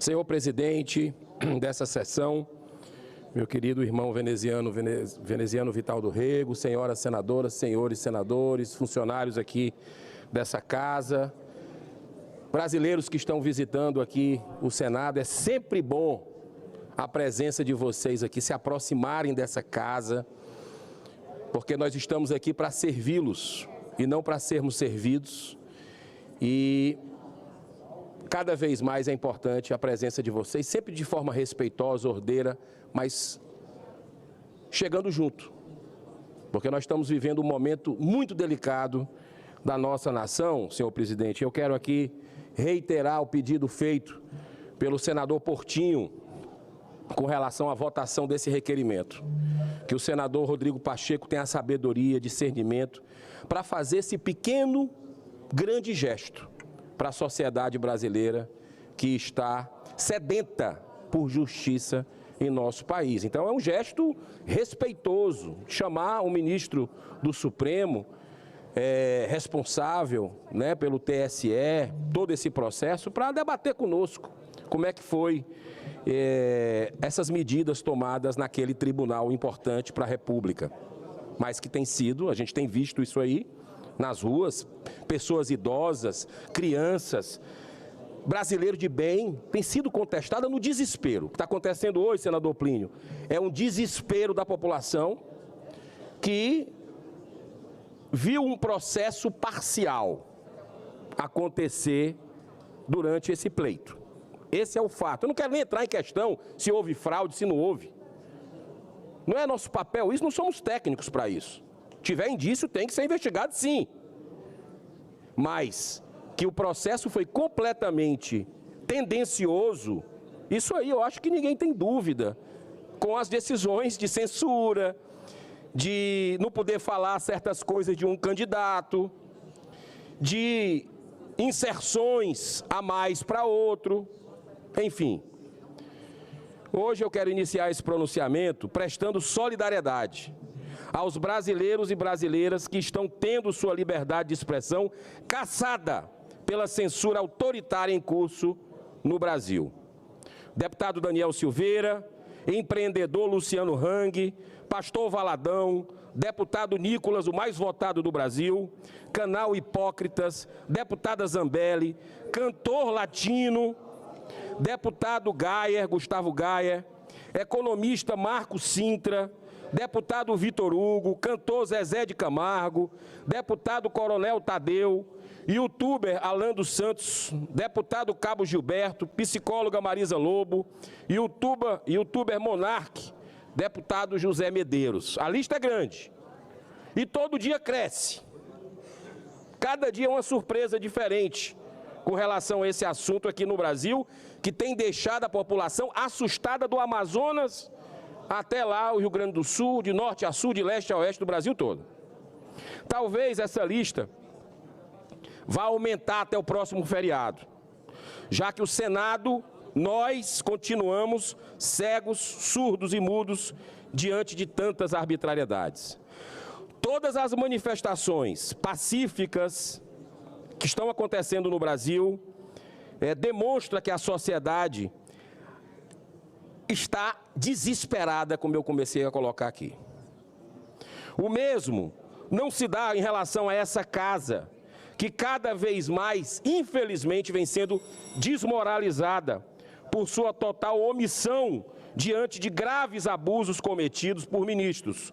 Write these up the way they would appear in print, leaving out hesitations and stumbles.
Senhor presidente dessa sessão, meu querido irmão veneziano Vital do Rego, senhoras senadoras, senhores senadores, funcionários aqui dessa casa, brasileiros que estão visitando aqui o Senado, é sempre bom a presença de vocês aqui, se aproximarem dessa casa, porque nós estamos aqui para servi-los e não para sermos servidos. E cada vez mais é importante a presença de vocês, sempre de forma respeitosa, ordeira, mas chegando junto, porque nós estamos vivendo um momento muito delicado da nossa nação, senhor presidente. Eu quero aqui reiterar o pedido feito pelo senador Portinho com relação à votação desse requerimento, que o senador Rodrigo Pacheco tenha a sabedoria, discernimento para fazer esse pequeno, grande gesto para a sociedade brasileira que está sedenta por justiça em nosso país. Então é um gesto respeitoso, chamar o ministro do Supremo, responsável, né, pelo TSE, todo esse processo, para debater conosco como é que foi essas medidas tomadas naquele tribunal importante para a República. Mas que tem sido, a gente tem visto isso aí nas ruas, pessoas idosas, crianças, brasileiro de bem, tem sido contestada no desespero. O que está acontecendo hoje, senador Plínio, é um desespero da população que viu um processo parcial acontecer durante esse pleito. Esse é o fato. Eu não quero nem entrar em questão se houve fraude, se não houve. Não é nosso papel isso, não somos técnicos para isso. Se tiver indício, tem que ser investigado, sim. Mas que o processo foi completamente tendencioso, isso aí eu acho que ninguém tem dúvida, com as decisões de censura, de não poder falar certas coisas de um candidato, de inserções a mais para outro, enfim. Hoje eu quero iniciar esse pronunciamento prestando solidariedade aos brasileiros e brasileiras que estão tendo sua liberdade de expressão cassada pela censura autoritária em curso no Brasil. Deputado Daniel Silveira, empreendedor Luciano Hang, pastor Valadão, deputado Nicolas, o mais votado do Brasil, canal Hipócritas, deputada Zambelli, cantor latino, deputado Gayer, Gustavo Gayer, economista Marco Sintra, deputado Vitor Hugo, cantor Zezé de Camargo, deputado Coronel Tadeu, youtuber Alan dos Santos, deputado Cabo Gilberto, psicóloga Marisa Lobo, youtuber Monarque, deputado José Medeiros. A lista é grande e todo dia cresce. Cada dia é uma surpresa diferente com relação a esse assunto aqui no Brasil, que tem deixado a população assustada do Amazonas até lá o Rio Grande do Sul, de norte a sul, de leste a oeste do Brasil todo. Talvez essa lista vá aumentar até o próximo feriado, já que o Senado, nós continuamos cegos, surdos e mudos diante de tantas arbitrariedades. Todas as manifestações pacíficas que estão acontecendo no Brasil demonstram que a sociedade está desesperada, como eu comecei a colocar aqui. O mesmo não se dá em relação a essa casa, que cada vez mais, infelizmente, vem sendo desmoralizada por sua total omissão diante de graves abusos cometidos por ministros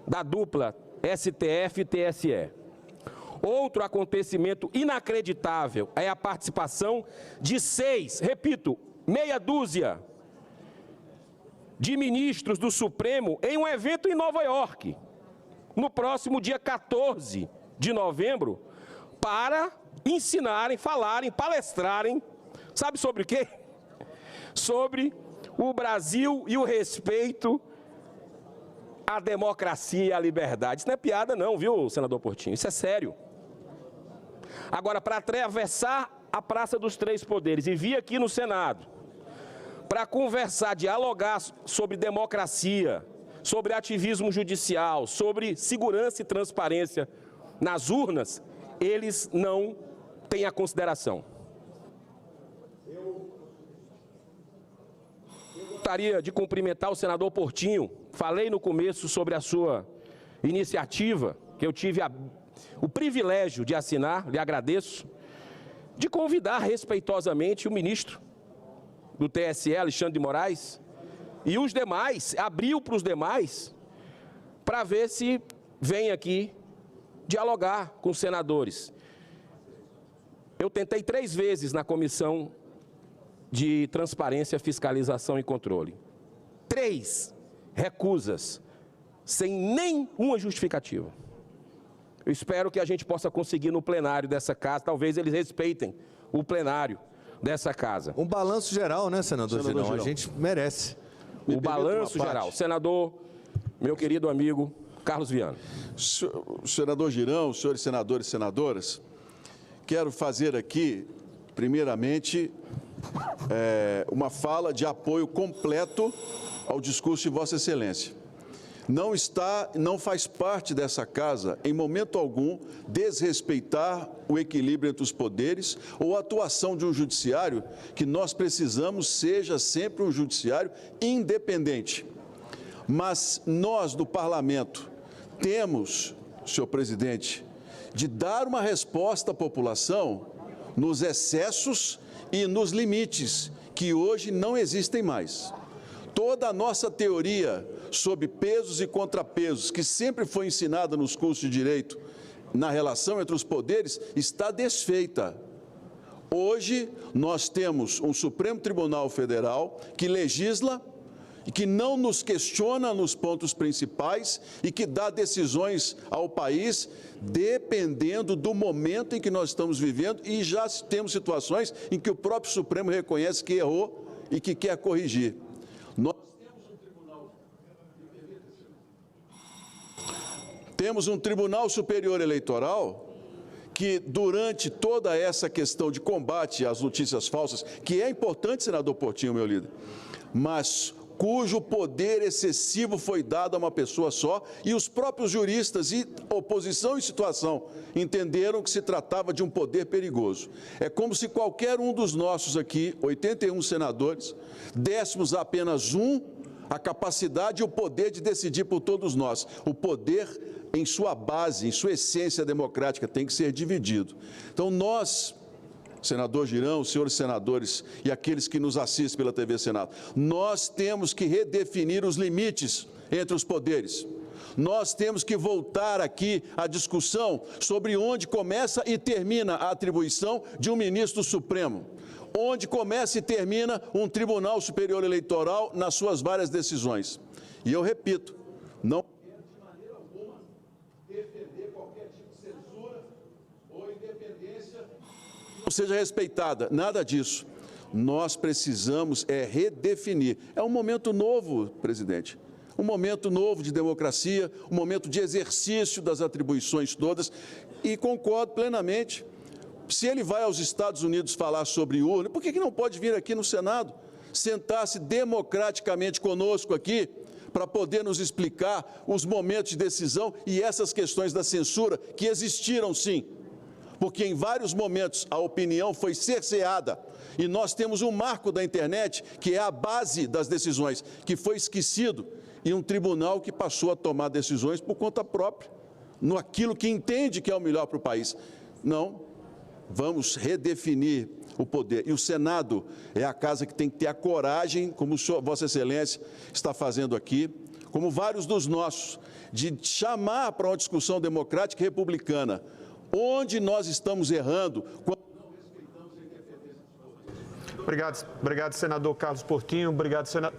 da dupla STF e TSE. Outro acontecimento inacreditável é a participação de 6, repito, meia dúzia de ministros do Supremo em um evento em Nova York, no próximo dia 14 de novembro, para ensinarem, falarem, palestrarem, sabe sobre o quê? Sobre o Brasil e o respeito à democracia e à liberdade. Isso não é piada não, viu, senador Portinho? Isso é sério. Agora, para atravessar a Praça dos Três Poderes e vir aqui no Senado, para conversar, dialogar sobre democracia, sobre ativismo judicial, sobre segurança e transparência nas urnas, eles não têm a consideração. Gostaria de cumprimentar o senador Portinho. Falei no começo sobre a sua iniciativa, que eu tive o privilégio de assinar, lhe agradeço, de convidar respeitosamente o ministro do TSE, Alexandre de Moraes, e os demais, abriu para os demais, para ver se vem aqui dialogar com os senadores. Eu tentei 3 vezes na Comissão de Transparência, Fiscalização e Controle. 3 recusas, sem nenhuma justificativa. Eu espero que a gente possa conseguir no plenário dessa casa, talvez eles respeitem o plenário dessa casa. Um balanço geral, né, senador Girão? A gente merece. O balanço geral. Senador, meu querido amigo Carlos Viana. Senador Girão, senhores senadores e senadoras, quero fazer aqui, primeiramente, uma fala de apoio completo ao discurso de Vossa Excelência. Não faz parte dessa casa, em momento algum, desrespeitar o equilíbrio entre os poderes ou a atuação de um judiciário que nós precisamos seja sempre um judiciário independente. Mas nós, do Parlamento, temos, senhor presidente, de dar uma resposta à população nos excessos e nos limites que hoje não existem mais. Toda a nossa teoria sobre pesos e contrapesos, que sempre foi ensinada nos cursos de direito, na relação entre os poderes, está desfeita. Hoje, nós temos um Supremo Tribunal Federal que legisla e que não nos questiona nos pontos principais e que dá decisões ao país dependendo do momento em que nós estamos vivendo, e já temos situações em que o próprio Supremo reconhece que errou e que quer corrigir. Nós temos um Tribunal Superior Eleitoral que, durante toda essa questão de combate às notícias falsas, que é importante, senador Portinho, meu líder, mas cujo poder excessivo foi dado a uma pessoa só, e os próprios juristas e oposição e situação entenderam que se tratava de um poder perigoso. É como se qualquer um dos nossos aqui, 81 senadores, dessemos a apenas a capacidade e o poder de decidir por todos nós. O poder, em sua base, em sua essência democrática, tem que ser dividido. Então, nós, senador Girão, senhores senadores e aqueles que nos assistem pela TV Senado, nós temos que redefinir os limites entre os poderes. Nós temos que voltar aqui à discussão sobre onde começa e termina a atribuição de um ministro do Supremo, onde começa e termina um Tribunal Superior Eleitoral nas suas várias decisões. E eu repito, não quero de maneira alguma defender qualquer tipo de censura ou independência que não seja respeitada, nada disso. Nós precisamos redefinir. É um momento novo, presidente. Um momento novo de democracia, um momento de exercício das atribuições todas, e concordo plenamente. Se ele vai aos Estados Unidos falar sobre urna, por que não pode vir aqui no Senado, sentar-se democraticamente conosco aqui, para poder nos explicar os momentos de decisão e essas questões da censura que existiram sim, porque em vários momentos a opinião foi cerceada, e nós temos um marco da internet que é a base das decisões, que foi esquecido, e um tribunal que passou a tomar decisões por conta própria, no aquilo que entende que é o melhor para o país. Não, vamos redefinir o poder. E o Senado é a casa que tem que ter a coragem, como Vossa Excelência está fazendo aqui, como vários dos nossos, de chamar para uma discussão democrática e republicana, onde nós estamos errando, quando não respeitamos a independência dos poderes. Obrigado, senador Carlos Portinho. Obrigado, senador.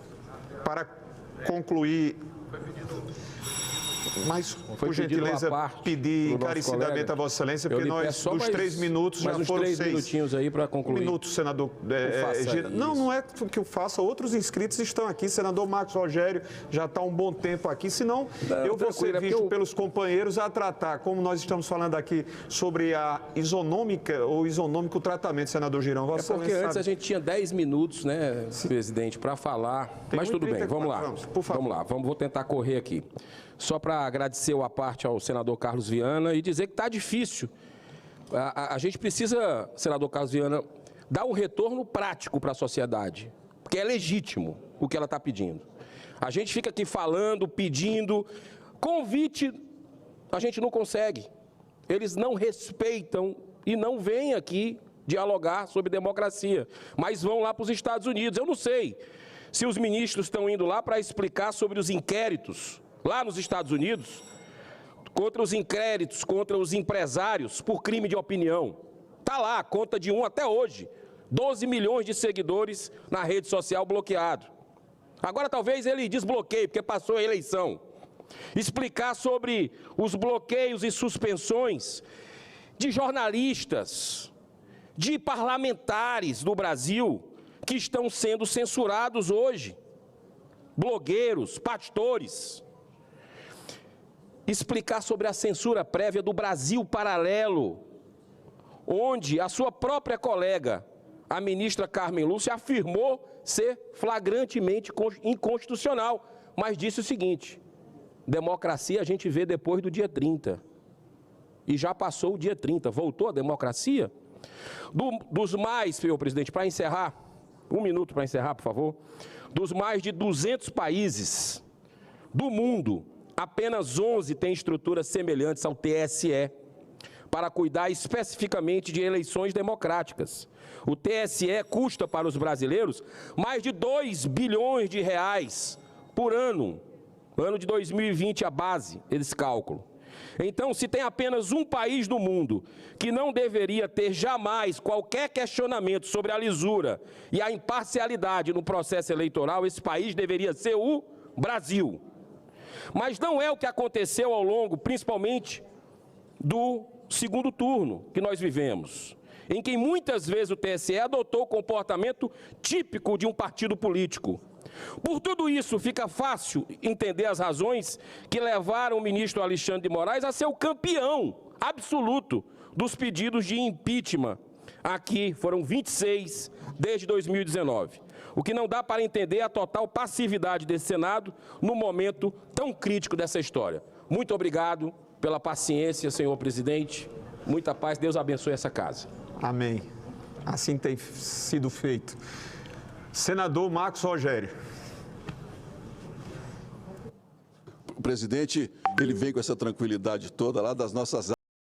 Para concluir, mas, por gentileza, pedir encarecidamente a Vossa Excelência, porque nós, dos 3 minutos, já foram 6. 3 minutinhos aí para concluir. Minutos, senador. Não é que eu faça, outros inscritos estão aqui. Senador Marcos Rogério já está há um bom tempo aqui, senão eu vou ser visto pelos companheiros a tratar, como nós estamos falando aqui, sobre a isonômica ou isonômico tratamento, senador Girão. Vossa porque antes a gente tinha 10 minutos, né, presidente, para falar, mas tudo bem, vamos lá. Vamos lá, vou tentar correr aqui. Só para agradecer a parte ao senador Carlos Viana e dizer que está difícil. A gente precisa, senador Carlos Viana, dar um retorno prático para a sociedade. porque é legítimo o que ela está pedindo. A gente fica aqui falando, pedindo, convite, a gente não consegue. Eles não respeitam e não vêm aqui dialogar sobre democracia, mas vão lá para os Estados Unidos. Eu não sei se os ministros estão indo lá para explicar sobre os inquéritos lá nos Estados Unidos, contra os inquéritos, contra os empresários por crime de opinião. Está lá, a conta de um até hoje, 12 milhões de seguidores na rede social bloqueado. Agora talvez ele desbloqueie, porque passou a eleição. Explicar sobre os bloqueios e suspensões de jornalistas, de parlamentares do Brasil que estão sendo censurados hoje, blogueiros, pastores. Explicar sobre a censura prévia do Brasil Paralelo, onde a sua própria colega, a ministra Carmen Lúcia, afirmou ser flagrantemente inconstitucional, mas disse o seguinte: democracia a gente vê depois do dia 30. E já passou o dia 30, voltou a democracia? Dos mais, senhor presidente, para encerrar, 1 minuto para encerrar, por favor, dos mais de 200 países do mundo, apenas 11 têm estruturas semelhantes ao TSE, para cuidar especificamente de eleições democráticas. O TSE custa para os brasileiros mais de 2 bilhões de reais por ano. Ano de 2020, a base desse cálculo. Então, se tem apenas um país no mundo que não deveria ter jamais qualquer questionamento sobre a lisura e a imparcialidade no processo eleitoral, esse país deveria ser o Brasil. Mas não é o que aconteceu ao longo, principalmente, do segundo turno que nós vivemos, em que muitas vezes o TSE adotou o comportamento típico de um partido político. Por tudo isso, fica fácil entender as razões que levaram o ministro Alexandre de Moraes a ser o campeão absoluto dos pedidos de impeachment. Aqui foram 26 desde 2019. O que não dá para entender é a total passividade desse Senado no momento tão crítico dessa história. Muito obrigado pela paciência, senhor presidente. Muita paz, Deus abençoe essa casa. Amém. Assim tem sido feito. Senador Marcos Rogério. O presidente, ele vem com essa tranquilidade toda lá das nossas